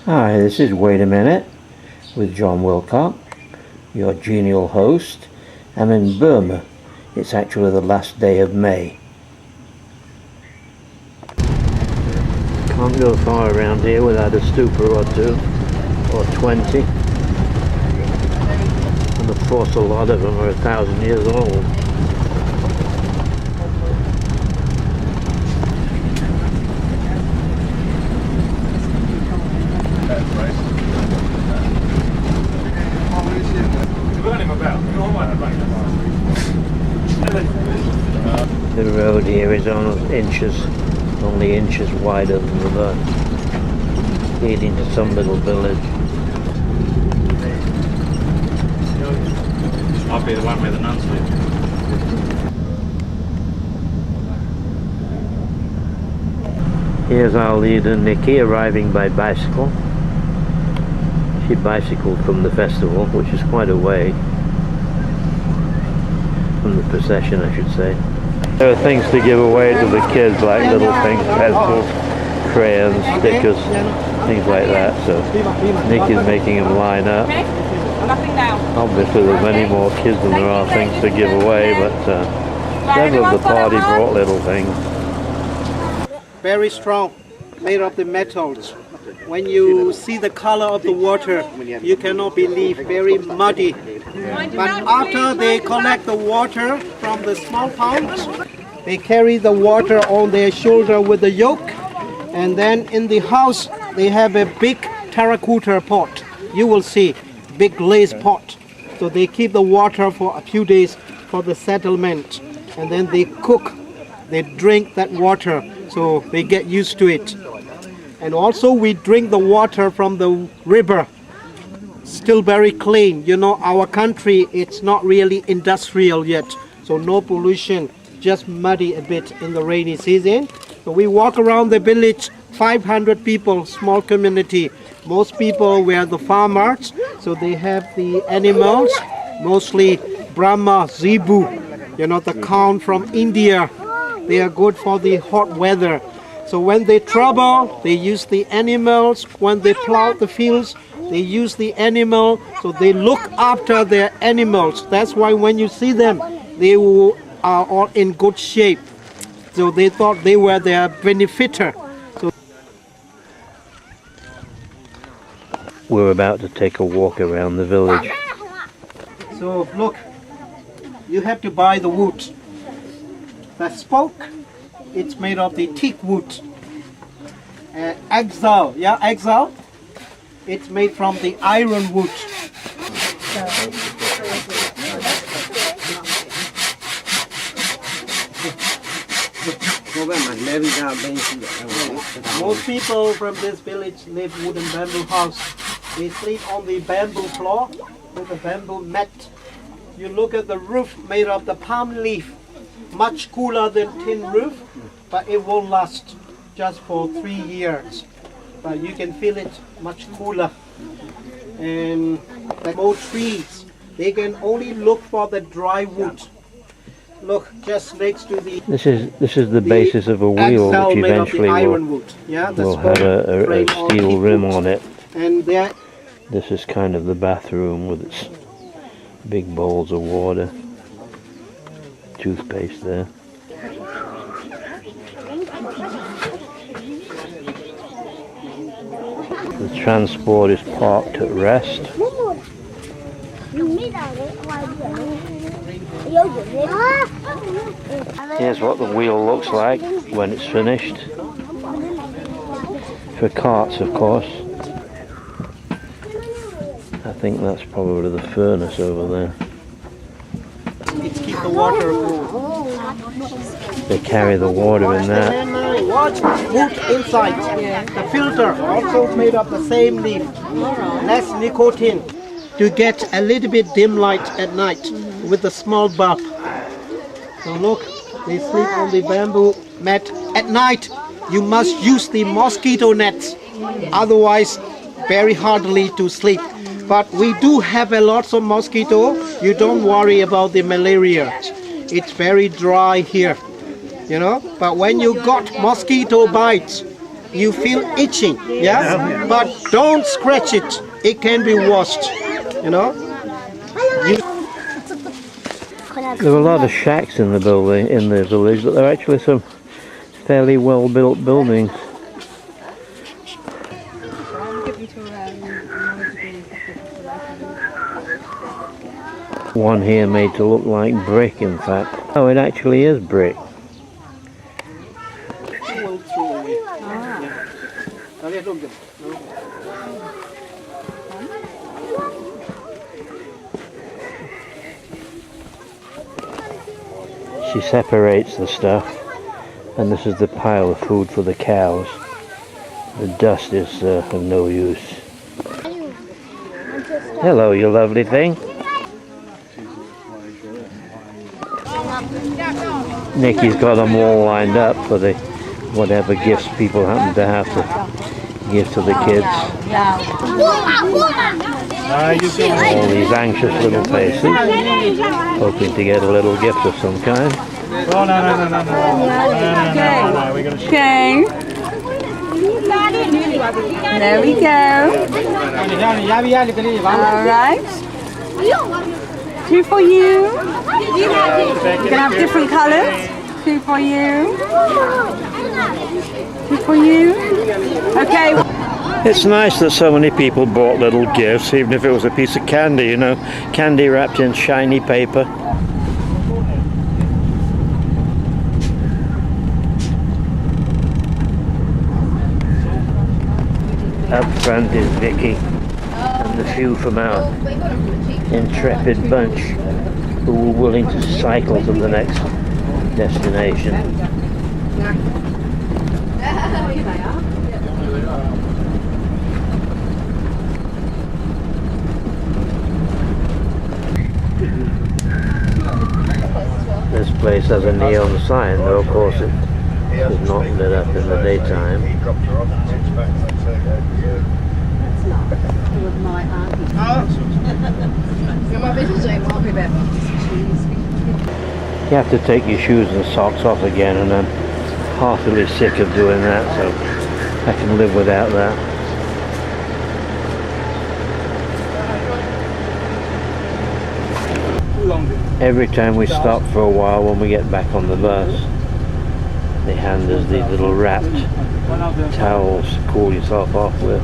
Hi, this is Wait a Minute with John Wilcock, your genial host. I'm in Burma. It's actually the last day of May. Can't go far around here without a stupa or two, or 20. And of course a lot of them are 1,000 years old. The road here is only inches wider than the road, leading to some little village. I'll be the one with the nuns with. Here's our leader Nikki arriving by bicycle. She bicycled from the festival, which is quite a way from the procession, I should say. There are things to give away to the kids, like little things, pencils, crayons, stickers, things like that. So Nikki's making them line up. Obviously there's many more kids than there are things to give away, but several of the party brought little things. Very strong, made of the metals. When you see the color of the water, you cannot believe, very muddy. But after they collect the water from the small ponds, they carry the water on their shoulder with the yoke, and then in the house they have a big terracotta pot. You will see, big glaze pot. So they keep the water for a few days for the settlement, and then they cook, they drink that water, so they get used to it. And also we drink the water from the river, still very clean. You know, our country, it's not really industrial yet, so no pollution, just muddy a bit in the rainy season. So we walk around the village, 500 people, small community. Most people were the farmers, so they have the animals, mostly Brahma, Zebu, you know, the cow from India. They are good for the hot weather. So when they travel, they use the animals. When they plow the fields, they use the animal. So they look after their animals. That's why when you see them, they are all in good shape. So they thought they were their benefactor. So We're about to take a walk around the village. So look, you have to buy the wood. The spoke, it's made of the teak wood. Exile, yeah, exile. It's made from the iron wood. Most people from this village live wooden bamboo house. They sleep on the bamboo floor with a bamboo mat. You look at the roof made of the palm leaf. Much cooler than tin roof, but it won't last just for 3 years. But you can feel it much cooler. And the more trees, they can only look for the dry wood. Look, just next to the... This is the basis of a wheel, which eventually will have a steel rim on it. And there... This is kind of the bathroom with its big bowls of water. Toothpaste there. The transport is parked at rest. Here's what the wheel looks like when it's finished. For carts, of course. I think that's probably the furnace over there. It's keep the water cool. They carry the water in that. Watch wood inside. The filter also made of the same leaf. Less nicotine to get a little bit dim light at night with a small bulb. So look, they sleep on the bamboo mat. At night, you must use the mosquito nets. Otherwise, very hardly to sleep. But we do have a lot of mosquito. You don't worry about the malaria. It's very dry here, you know. But when you got mosquito bites, you feel itching, yeah? But don't scratch it. It can be washed, you know? There are a lot of shacks in the village, but there are actually some fairly well-built buildings. One here made to look like brick, in fact. Oh, it actually is brick. She separates the stuff, and this is the pile of food for the cows. The dust is of no use. Hello, you lovely thing. Nikki's got them all lined up for the whatever gifts people happen to have to give to the kids. All these anxious little faces, hoping to get a little gift of some kind. Okay. There we go. All right. 2 for you. You can have different colours. 2 for you. 2 for you. Okay. It's nice that so many people bought little gifts, even if it was a piece of candy, you know, candy wrapped in shiny paper. Up front is Vicky and the few from our intrepid bunch who were willing to cycle to the next destination. This place has a neon sign, though of course it is not lit up in the daytime. You have to take your shoes and socks off again, and I'm heartily sick of doing that, so I can live without that. Every time we stop for a while when we get back on the bus, they hand us these little wrapped towels to cool yourself off with.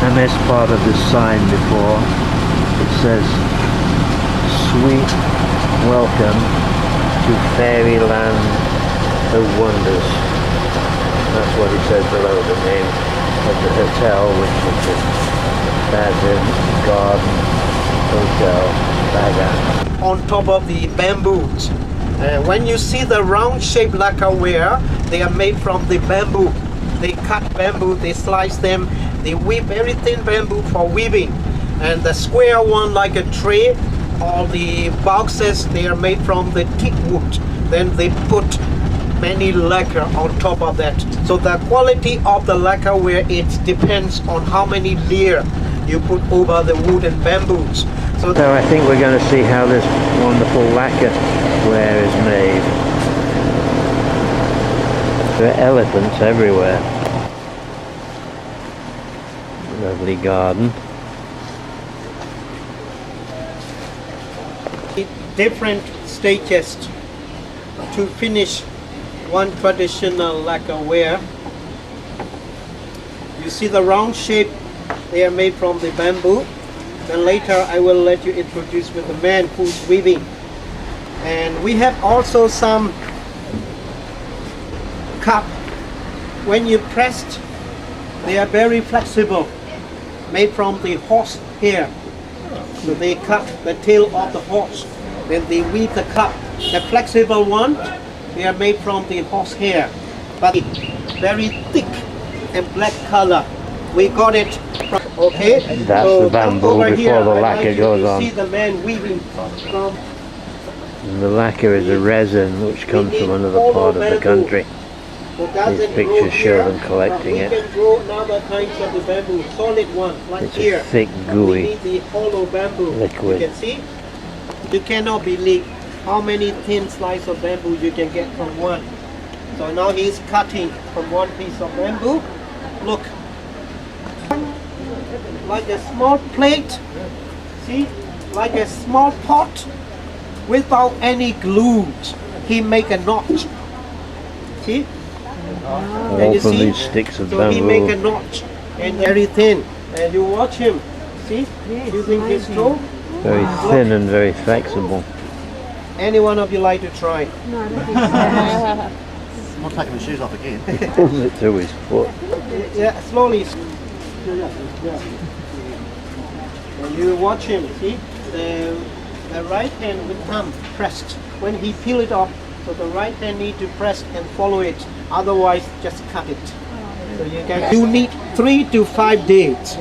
I missed part of this sign before. It says, "Sweet welcome to Fairyland of Wonders." That's what it says below the name of the hotel, which is the Bagan Garden Hotel, Bagan. On top of the bamboos. When you see the round-shaped lacquerware, they are made from the bamboo. They cut bamboo, they slice them, they weave very thin bamboo for weaving. And the square one, like a tray, all the boxes, they are made from the teak wood. Then they put many lacquer on top of that. So the quality of the lacquerware, it depends on how many layers you put over the wood and bamboos. So I think we're going to see how this wonderful lacquerware is made. There are elephants everywhere. Lovely garden. Different stages to finish one traditional lacquerware. You see the round shape, they are made from the bamboo. Then later I will let you introduce with the man who's weaving. And we have also some cup. When you pressed, they are very flexible, made from the horse hair. So they cut the tail of the horse, then they weave the cup. The flexible one, they are made from the horse hair, but very thick and black color. We got it from, okay? That's so the bamboo before the lacquer goes on. See the man weaving from. And the lacquer is a resin which comes from another part of the country. These pictures show them collecting it. We can grow other kinds of the bamboo, solid one, like It's here. a thick, We gooey need the hollow bamboo. liquid. You can see, you cannot believe how many thin slices of bamboo you can get from one. So now he's cutting from one piece of bamboo. Look, like a small plate, see, like a small pot without any glue. He make a notch. See? All from these sticks of so he make a bamboo. notch and very thin. And you watch him. See? Using his toe. Very thin and very flexible. Any one of you like to try? No, I don't think so. I'm not taking the shoes off again. He pulls it through his foot. Yeah, slowly. And you watch him, see? The right hand with thumb pressed. When he peel it off, so the right hand need to press and follow it. Otherwise, just cut it. So you need 3 to 5 days.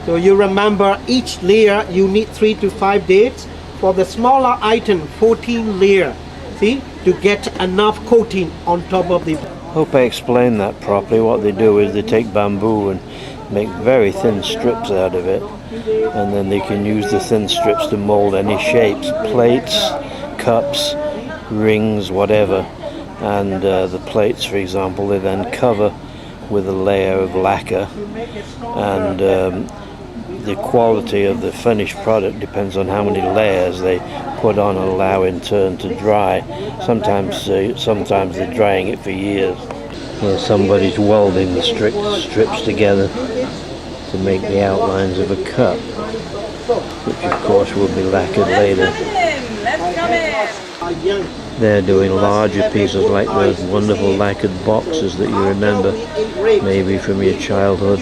So you remember each layer you need 3 to 5 days. For the smaller item, 14 layer. See, to get enough coating on top of the. Hope I explained that properly. What they do is they take bamboo and make very thin strips out of it, and then they can use the thin strips to mold any shapes, plates, cups, rings, whatever. And the plates, for example, they then cover with a layer of lacquer, and the quality of the finished product depends on how many layers they put on and allow in turn to dry. Sometimes they're drying it for years. Well, somebody's welding the strips together to make the outlines of a cup, which of course will be lacquered later. They're doing larger pieces like those wonderful lacquered boxes that you remember maybe from your childhood.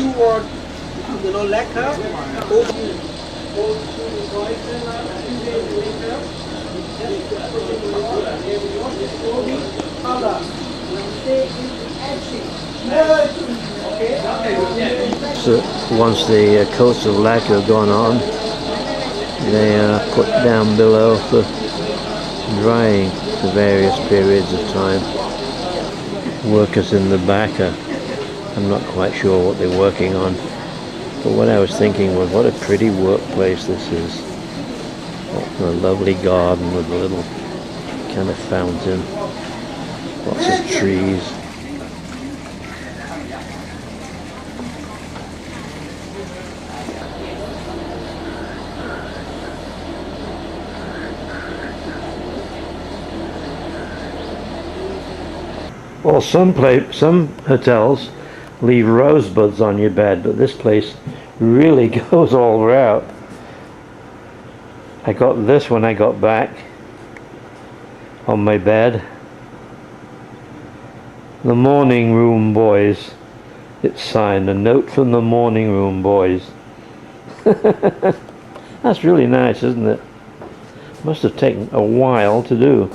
So once the coats of lacquer are gone on, they are put down below for drying for various periods of time. Workers in the back I'm not quite sure what they're working on, but what I was thinking was what a pretty workplace this is. A lovely garden with a little kind of fountain, lots of trees. Well, some hotels leave rosebuds on your bed, but this place really goes all out. I got this when I got back on my bed. The morning room boys. It's signed, a note from the morning room boys. That's really nice, isn't it? Must have taken a while to do.